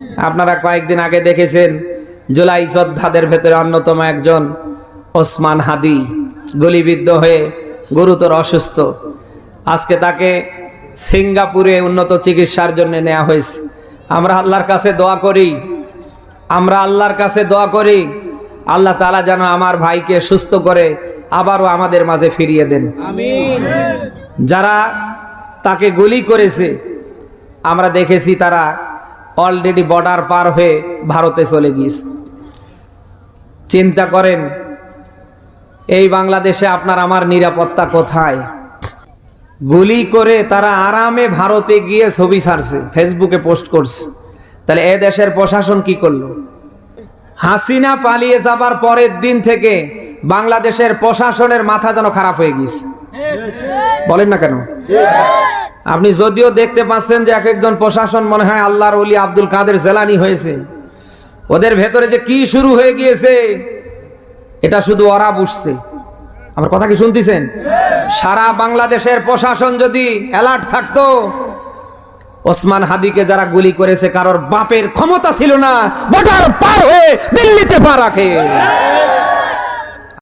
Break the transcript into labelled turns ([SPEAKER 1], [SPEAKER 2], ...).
[SPEAKER 1] আপনারা কয়েকদিন আগে দেখেছেন জুলাই যোদ্ধাদের ভেতরে অন্যতম একজন ওসমান হাদি গুলিবিদ্ধ হয়ে গুরুতর অসুস্থ। আজকে তাকে সিঙ্গাপুরে উন্নত চিকিৎসার জন্য নেওয়া হয়েছে। আমরা আল্লাহর কাছে দোয়া করি আল্লাহ তাআলা যেন আমার ভাইকে সুস্থ করে আবারও আমাদের মাঝে ফিরিয়ে দেন। আমিন। যারা তাকে গুলি করেছে আমরা দেখেছি তারা অলরেডি বর্ডার পার হয়ে ভারতে চলে গিয়েছে। চিন্তা করেন এই বাংলাদেশে আপনার আমার নিরাপত্তা কোথায়? গুলি করে তারা আরামে ভারতে গিয়ে ছবি ছাড়ছে, ফেসবুকে পোস্ট করছে। তাহলে এ দেশের প্রশাসন কি করলো? হাসিনা পালিয়ে যাবার পরের দিন থেকে বাংলাদেশের প্রশাসনের মাথা যেন খারাপ হয়ে গিয়েছে। বলেন না কেন? আপনি যদিও দেখতে পাচ্ছেন যে এক একজন প্রশাসন মনে হয় আল্লাহর ওলি আব্দুল কাদের জেলানি হয়েছে, ওদের ভেতরে যে কি শুরু হয়ে গিয়েছে এটা শুধু ওরা বুঝছে। আমার কথা কি শুনতেছেন? সারা বাংলাদেশের প্রশাসন যদি অ্যালার্ট থাকতো, ওসমান হাদিকে যারা গুলি করেছে কারোর বাপের ক্ষমতা ছিল না বর্ডার পার হয়ে দিল্লিতে পা রাখে।